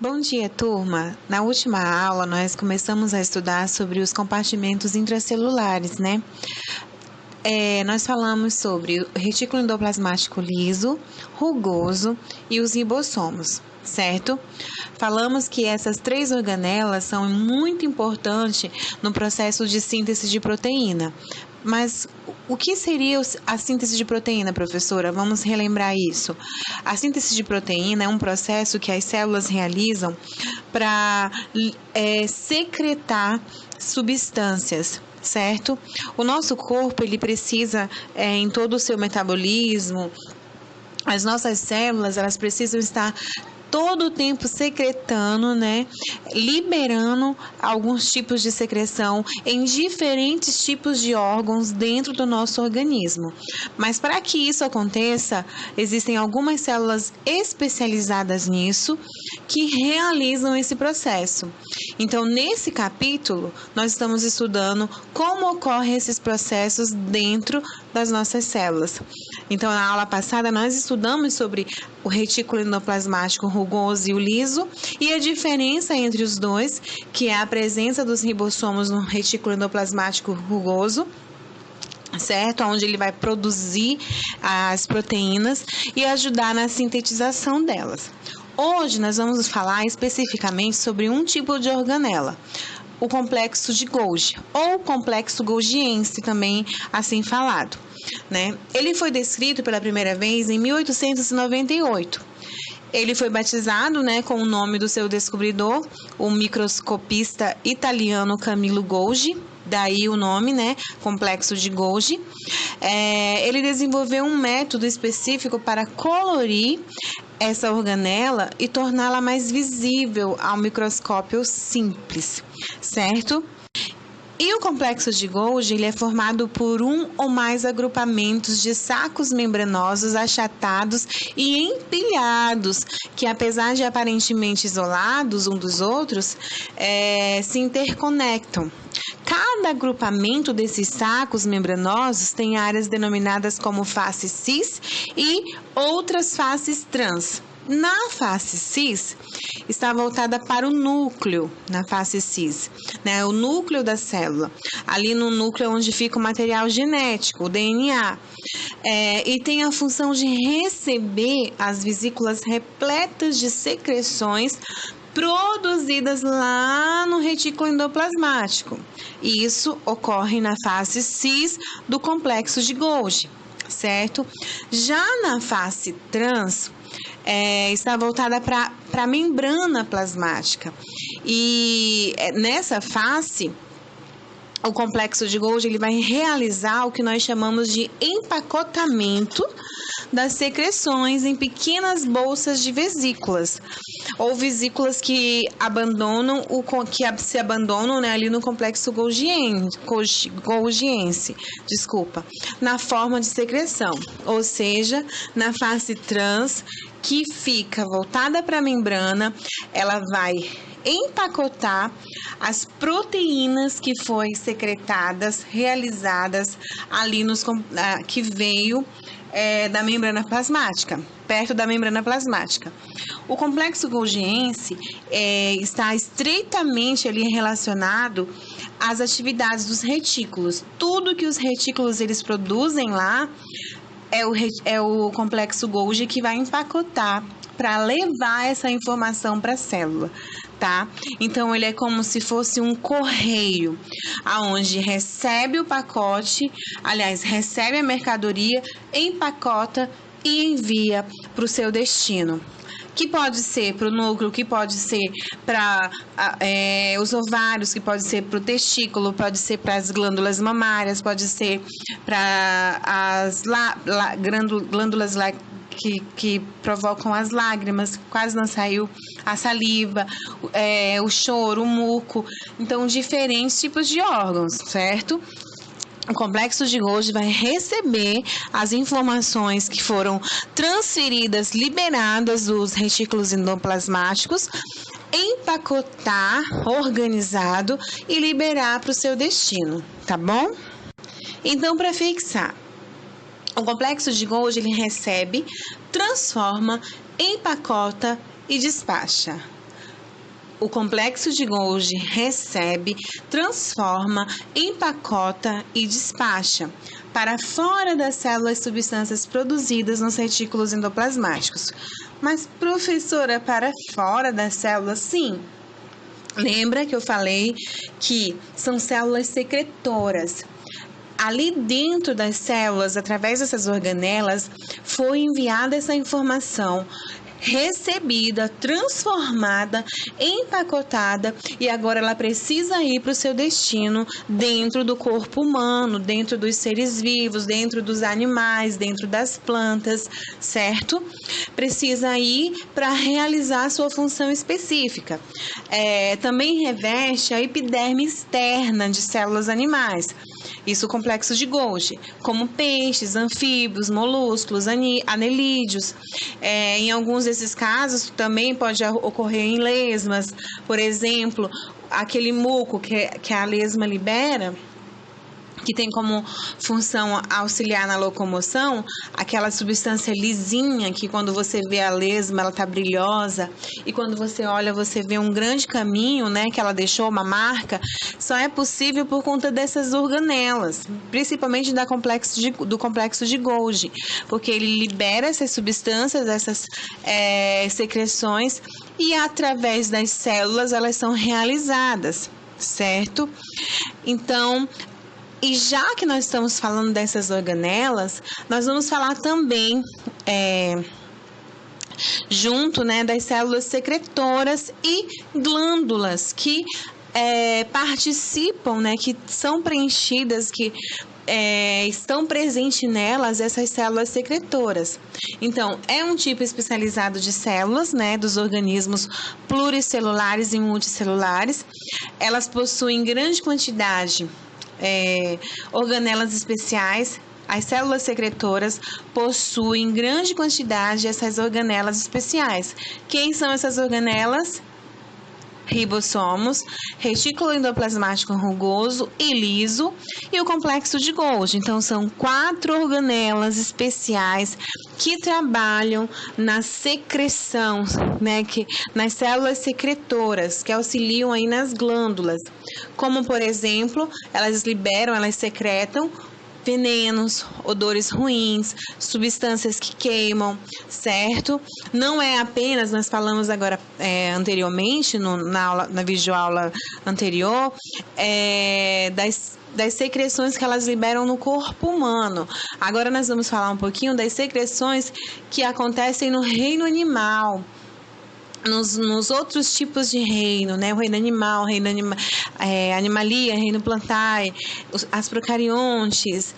Bom dia, turma! Na última aula, nós começamos a estudar sobre os compartimentos intracelulares, né? Nós falamos sobre o retículo endoplasmático liso, rugoso e os ribossomos, certo? Falamos que essas três organelas são muito importantes no processo de síntese de proteína. Mas o que seria a síntese de proteína, professora? Vamos relembrar isso. A síntese de proteína é um processo que as células realizam para secretar substâncias, certo? O nosso corpo, ele precisa, em todo o seu metabolismo, as nossas células, elas precisam estar todo o tempo secretando, né? Liberando alguns tipos de secreção em diferentes tipos de órgãos dentro do nosso organismo. Mas para que isso aconteça, existem algumas células especializadas nisso que realizam esse processo. Então, nesse capítulo, nós estamos estudando como ocorrem esses processos dentro das nossas células. Então, na aula passada, nós estudamos sobre o retículo endoplasmático rugoso e o liso e a diferença entre os dois, que é a presença dos ribossomos no retículo endoplasmático rugoso, certo? Onde ele vai produzir as proteínas e ajudar na sintetização delas. Hoje nós vamos falar especificamente sobre um tipo de organela, o complexo de Golgi, ou complexo golgiense, também assim falado, né? Ele foi descrito pela primeira vez em 1898. Ele foi batizado, né, com o nome do seu descobridor, o microscopista italiano Camillo Golgi, daí o nome, né, complexo de Golgi. Ele desenvolveu um método específico para colorir essa organela e torná-la mais visível ao microscópio simples, certo? E o complexo de Golgi, ele é formado por um ou mais agrupamentos de sacos membranosos achatados e empilhados, que apesar de aparentemente isolados um dos outros, se interconectam. Cada agrupamento desses sacos membranosos tem áreas denominadas como face cis e outras faces trans. Na face cis, está voltada para o núcleo, na face cis, né? O núcleo da célula. Ali no núcleo é onde fica o material genético, o DNA. E tem a função de receber as vesículas repletas de secreções produzidas lá no retículo endoplasmático. E isso ocorre na face cis do complexo de Golgi, certo? Já na face trans, está voltada para a membrana plasmática. E nessa face, o complexo de Golgi, ele vai realizar o que nós chamamos de empacotamento das secreções em pequenas bolsas de vesículas, ou vesículas que se abandonam, né, ali no complexo golgiense, na forma de secreção, ou seja, na face trans, que fica voltada para a membrana, ela vai empacotar as proteínas que foram secretadas, realizadas ali que veio da membrana plasmática, perto da membrana plasmática. O complexo golgiense está estreitamente ali relacionado às atividades dos retículos. Tudo que os retículos eles produzem lá é o complexo Golgi que vai empacotar para levar essa informação para a célula, tá? Então, ele é como se fosse um correio, aonde recebe o pacote, recebe a mercadoria, empacota e envia para o seu destino. Que pode ser para o núcleo, que pode ser para os ovários, que pode ser para o testículo, pode ser para as glândulas mamárias, pode ser para as glândulas que provocam as lágrimas, quase não saiu a saliva, o choro, o muco. Então, diferentes tipos de órgãos, certo? O complexo de Golgi vai receber as informações que foram transferidas, liberadas dos retículos endoplasmáticos, empacotar, organizado e liberar para o seu destino, tá bom? Então, para fixar, o complexo de Golgi, ele recebe, transforma, empacota e despacha. O complexo de Golgi recebe, transforma, empacota e despacha para fora das células substâncias produzidas nos retículos endoplasmáticos. Mas, professora, para fora das células, sim. Lembra que eu falei que são células secretoras. Ali dentro das células, através dessas organelas, foi enviada essa informação, recebida, transformada, empacotada, e agora ela precisa ir para o seu destino dentro do corpo humano, dentro dos seres vivos, dentro dos animais, dentro das plantas, certo? Precisa ir para realizar a sua função específica. Também reveste a epiderme externa de células animais. Isso o complexo de Golgi, como peixes, anfíbios, moluscos, anelídeos. Em alguns desses casos também pode ocorrer em lesmas, por exemplo, aquele muco que a lesma libera, que tem como função auxiliar na locomoção, aquela substância lisinha que quando você vê a lesma, ela tá brilhosa, e quando você olha, você vê um grande caminho, né, que ela deixou, uma marca, só é possível por conta dessas organelas, principalmente do complexo de Golgi, porque ele libera essas substâncias, essas secreções, e através das células elas são realizadas, certo? Então, e já que nós estamos falando dessas organelas, nós vamos falar também junto, né, das células secretoras e glândulas que participam, né, que são preenchidas, que estão presentes nelas essas células secretoras. Então, é um tipo especializado de células, né, dos organismos pluricelulares e multicelulares. Elas possuem grande quantidade organelas especiais. As células secretoras possuem grande quantidade dessas organelas especiais. Quem são essas organelas? Ribossomos, retículo endoplasmático rugoso e liso e o complexo de Golgi. Então, são 4 organelas especiais que trabalham na secreção, né, nas células secretoras, que auxiliam aí nas glândulas. Como, por exemplo, elas secretam venenos, odores ruins, substâncias que queimam, certo? Não é apenas, nós falamos agora anteriormente, na videoaula anterior, das secreções que elas liberam no corpo humano. Agora nós vamos falar um pouquinho das secreções que acontecem no reino animal. Nos outros tipos de reino, né? O reino animal, animalia, reino plantae, as procariontes,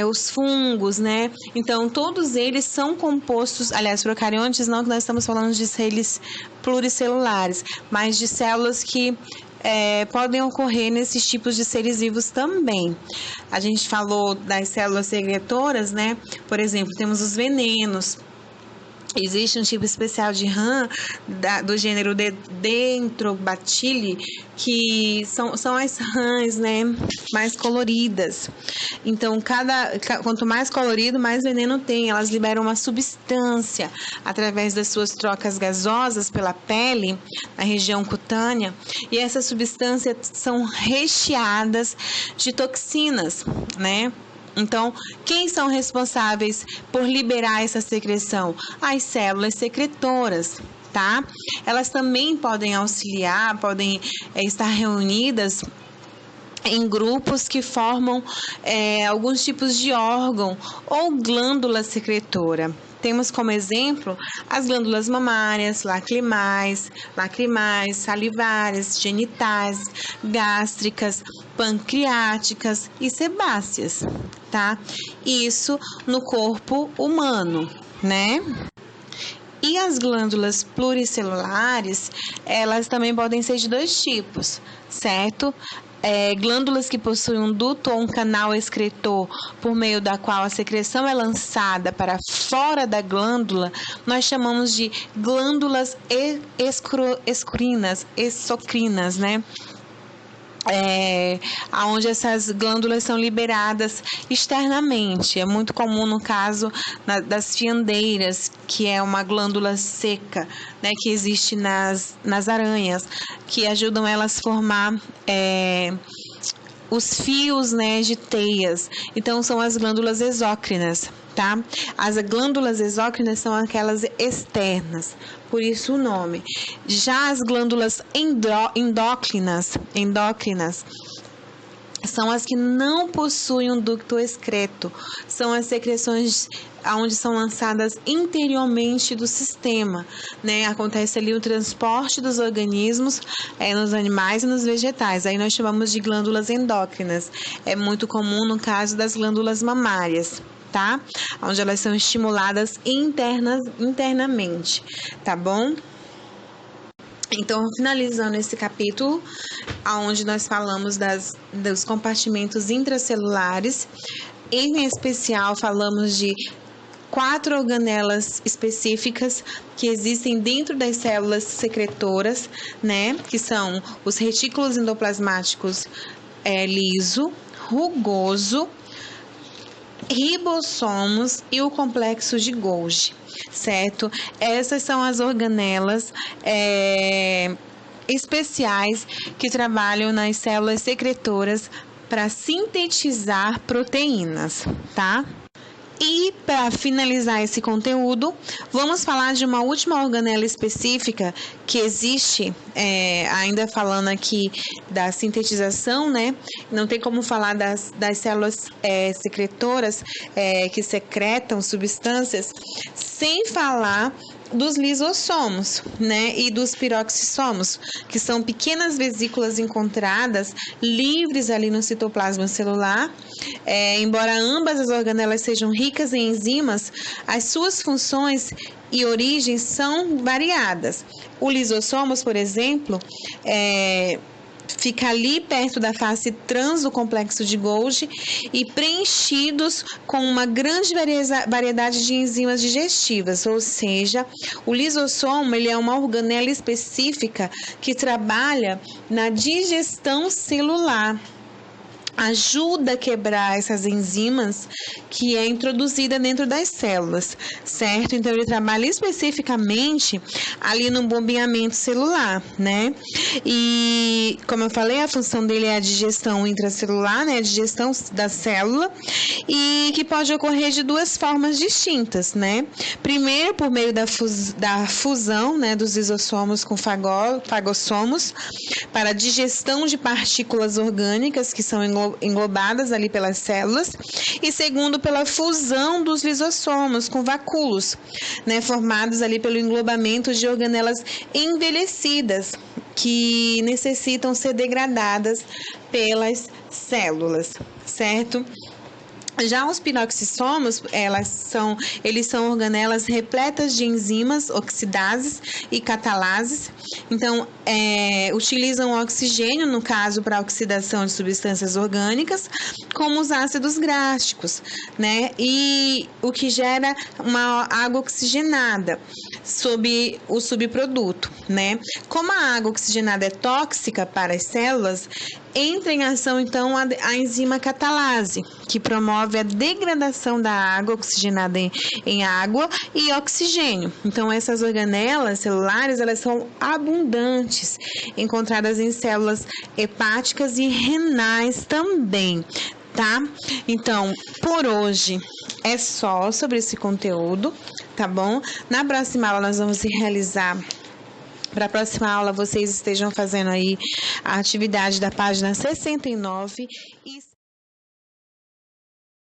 os fungos, né? Então, todos eles são compostos, aliás, procariontes não, que nós estamos falando de seres pluricelulares, mas de células que podem ocorrer nesses tipos de seres vivos também. A gente falou das células secretoras, né? Por exemplo, temos os venenos. Existe um tipo especial de rã do gênero Dendrobacilli, que são as rãs, né, mais coloridas. Então, quanto mais colorido, mais veneno tem. Elas liberam uma substância através das suas trocas gasosas pela pele, na região cutânea, e essas substâncias são recheadas de toxinas, né? Então, quem são responsáveis por liberar essa secreção? As células secretoras, tá? Elas também podem auxiliar, podem estar reunidas em grupos que formam alguns tipos de órgão ou glândula secretora. Temos como exemplo as glândulas mamárias, lacrimais, salivares, genitais, gástricas, pancreáticas e sebáceas, tá? Isso no corpo humano, né? E as glândulas pluricelulares, elas também podem ser de 2 tipos, certo? Glândulas que possuem um duto ou um canal excretor por meio da qual a secreção é lançada para fora da glândula, nós chamamos de glândulas exocrinas, né? onde essas glândulas são liberadas externamente. É muito comum no caso das fiandeiras, que é uma glândula seca, né, que existe nas aranhas, que ajudam elas a formar os fios, né, de teias. Então, são as glândulas exócrinas, tá? As glândulas exócrinas são aquelas externas, por isso o nome. Já as glândulas endócrinas são as que não possuem um ducto excreto, são as secreções onde são lançadas interiormente do sistema, né? Acontece ali o transporte dos organismos nos animais e nos vegetais. Aí nós chamamos de glândulas endócrinas. É muito comum no caso das glândulas mamárias, tá? Onde elas são estimuladas internamente, tá bom? Então, finalizando esse capítulo, onde nós falamos dos compartimentos intracelulares, em especial falamos de 4 organelas específicas que existem dentro das células secretoras, né? Que são os retículos endoplasmáticos liso, rugoso, ribossomos e o complexo de Golgi, certo? Essas são as organelas especiais que trabalham nas células secretoras para sintetizar proteínas, tá? E para finalizar esse conteúdo, vamos falar de uma última organela específica que existe, ainda falando aqui da sintetização, né? Não tem como falar das células secretoras que secretam substâncias sem falar dos lisossomos, né, e dos piroxissomos, que são pequenas vesículas encontradas livres ali no citoplasma celular. Embora ambas as organelas sejam ricas em enzimas, as suas funções e origens são variadas. O lisossomos, por exemplo, fica ali perto da face trans do complexo de Golgi e preenchidos com uma grande variedade de enzimas digestivas, ou seja, o lisossomo ele é uma organela específica que trabalha na digestão celular. Ajuda a quebrar essas enzimas que é introduzida dentro das células, certo? Então, ele trabalha especificamente ali no bombeamento celular, né? E, como eu falei, a função dele é a digestão intracelular, né? A digestão da célula, e que pode ocorrer de 2 formas distintas, né? Primeiro, por meio da fusão, né, dos lisossomos com fagossomos, para a digestão de partículas orgânicas que são englobadas ali pelas células, e segundo, pela fusão dos lisossomos com vacúolos, né, formados ali pelo englobamento de organelas envelhecidas que necessitam ser degradadas pelas células, certo? Já os piroxissomos, eles são organelas repletas de enzimas, oxidases e catalases. Então, utilizam o oxigênio, no caso, para a oxidação de substâncias orgânicas, como os ácidos gráficos, né? E o que gera uma água oxigenada sob o subproduto, né? Como a água oxigenada é tóxica para as células, entra em ação, então, a enzima catalase, que promove a degradação da água oxigenada em água e oxigênio. Então, essas organelas celulares, elas são abundantes, encontradas em células hepáticas e renais também, tá? Então, por hoje é só sobre esse conteúdo, tá bom? Na próxima aula nós vamos realizar... Para a próxima aula, vocês estejam fazendo aí a atividade da página 69 e